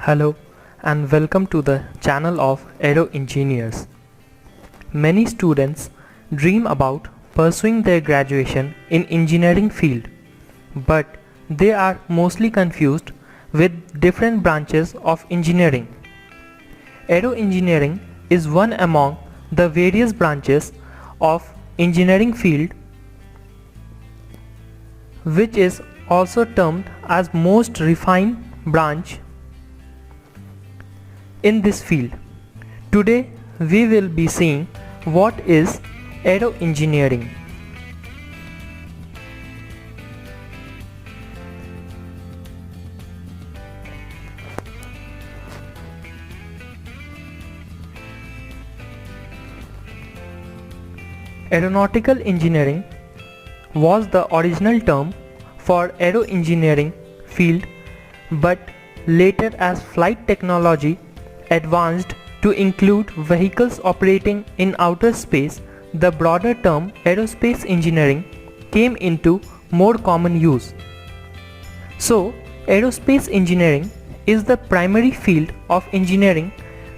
Hello and welcome to the channel of Aero Engineers. Many students dream about pursuing their graduation in engineering field, but they are mostly confused with different branches of engineering. Aero engineering is one among the various branches of engineering field, which is also termed as most refined branch in this field. Today we will be seeing what is aero engineering. Aeronautical engineering was the original term for aero engineering field, but later as flight technology advanced to include vehicles operating in outer space, the broader term aerospace engineering came into more common use. So, aerospace engineering is the primary field of engineering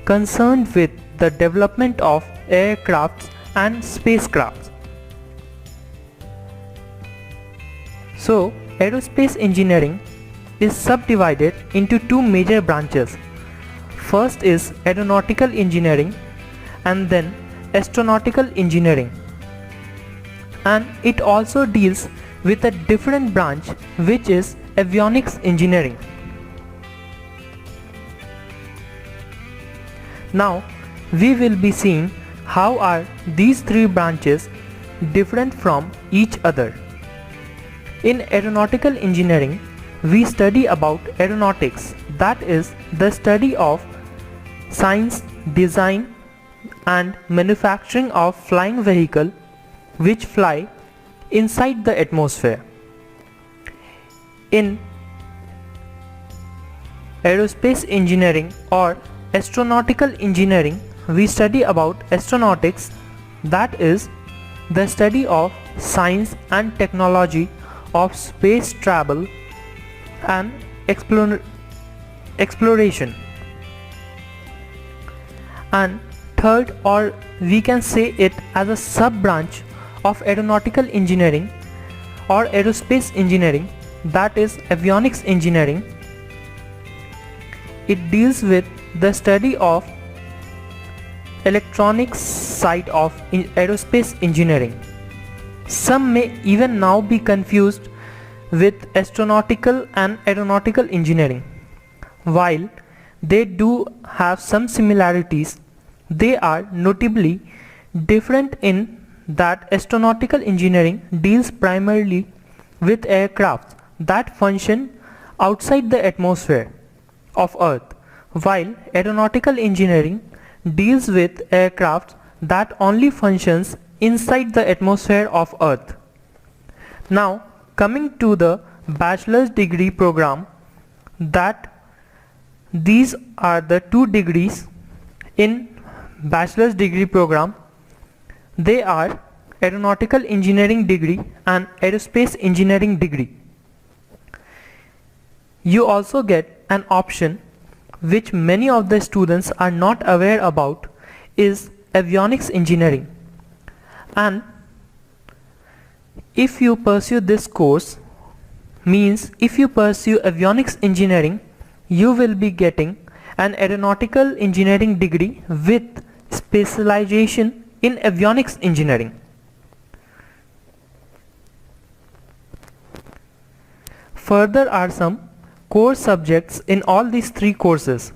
concerned with the development of aircrafts and spacecrafts. So, aerospace engineering is subdivided into two major branches. First is aeronautical engineering and then astronautical engineering, and it also deals with a different branch which is avionics engineering. Now we will be seeing how are these three branches different from each other. In aeronautical engineering we study about aeronautics, that is the study of science, design and manufacturing of flying vehicle which fly inside the atmosphere. In aerospace engineering or astronautical engineering we study about astronautics, that is the study of science and technology of space travel and exploration. And third, or we can say it as a sub branch of aeronautical engineering or aerospace engineering, that is avionics engineering. It deals with the study of electronics side of aerospace engineering. Some may even now be confused with astronautical and aeronautical engineering. While they do have some similarities, they are notably different in that astronautical engineering deals primarily with aircraft that function outside the atmosphere of Earth, while aeronautical engineering deals with aircraft that only functions inside the atmosphere of Earth. Now coming to the bachelor's degree program, that these are the two degrees in bachelor's degree program. They are aeronautical engineering degree and aerospace engineering degree. You also get an option which many of the students are not aware about, is avionics engineering. And if you pursue this course, means if you pursue avionics engineering, you will be getting an aeronautical engineering degree with specialization in avionics engineering. Further are some core subjects in all these three courses.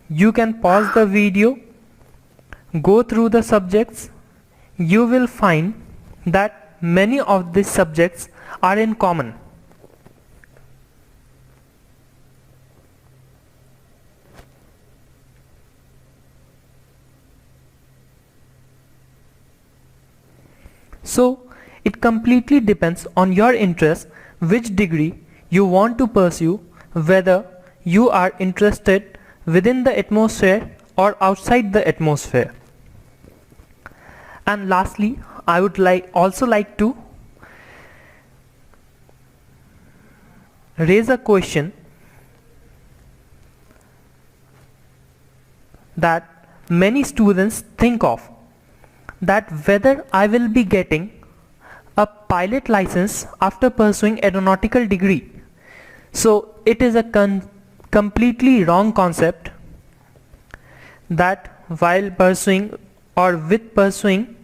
You can pause the video, go through the subjects. You will find that many of these subjects are in common. So it completely depends on your interest which degree you want to pursue, whether you are interested within the atmosphere or outside the atmosphere. And lastly, I would also like to raise a question that many students think of, that whether I will be getting a pilot license after pursuing aeronautical degree. So it is a completely wrong concept that while pursuing or with pursuing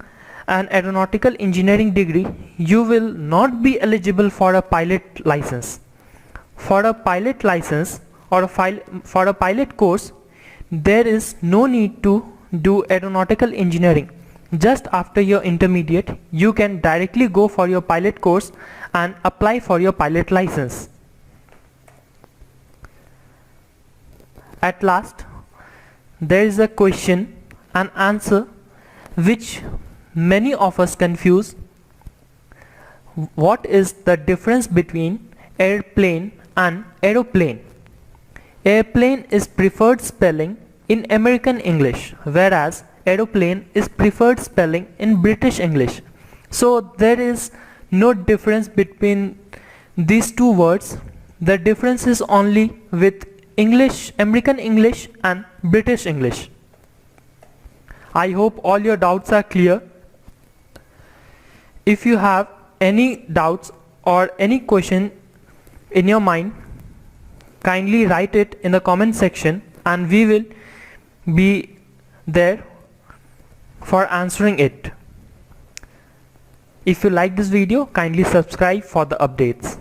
an aeronautical engineering degree, you will not be eligible for a pilot license. For a pilot license or for a pilot course, there is no need to do aeronautical engineering. Just after your intermediate, you can directly go for your pilot course and apply for your pilot license. At last, there is a question and answer which many of us confuse. What is the difference between airplane and aeroplane? Airplane is preferred spelling in American English, whereas aeroplane is preferred spelling in British English. So there is no difference between these two words. The difference is only with English, American English and British English. I hope all your doubts are clear. If you have any doubts or any question in your mind, kindly write it in the comment section and we will be there for answering it. If you like this video, kindly subscribe for the updates.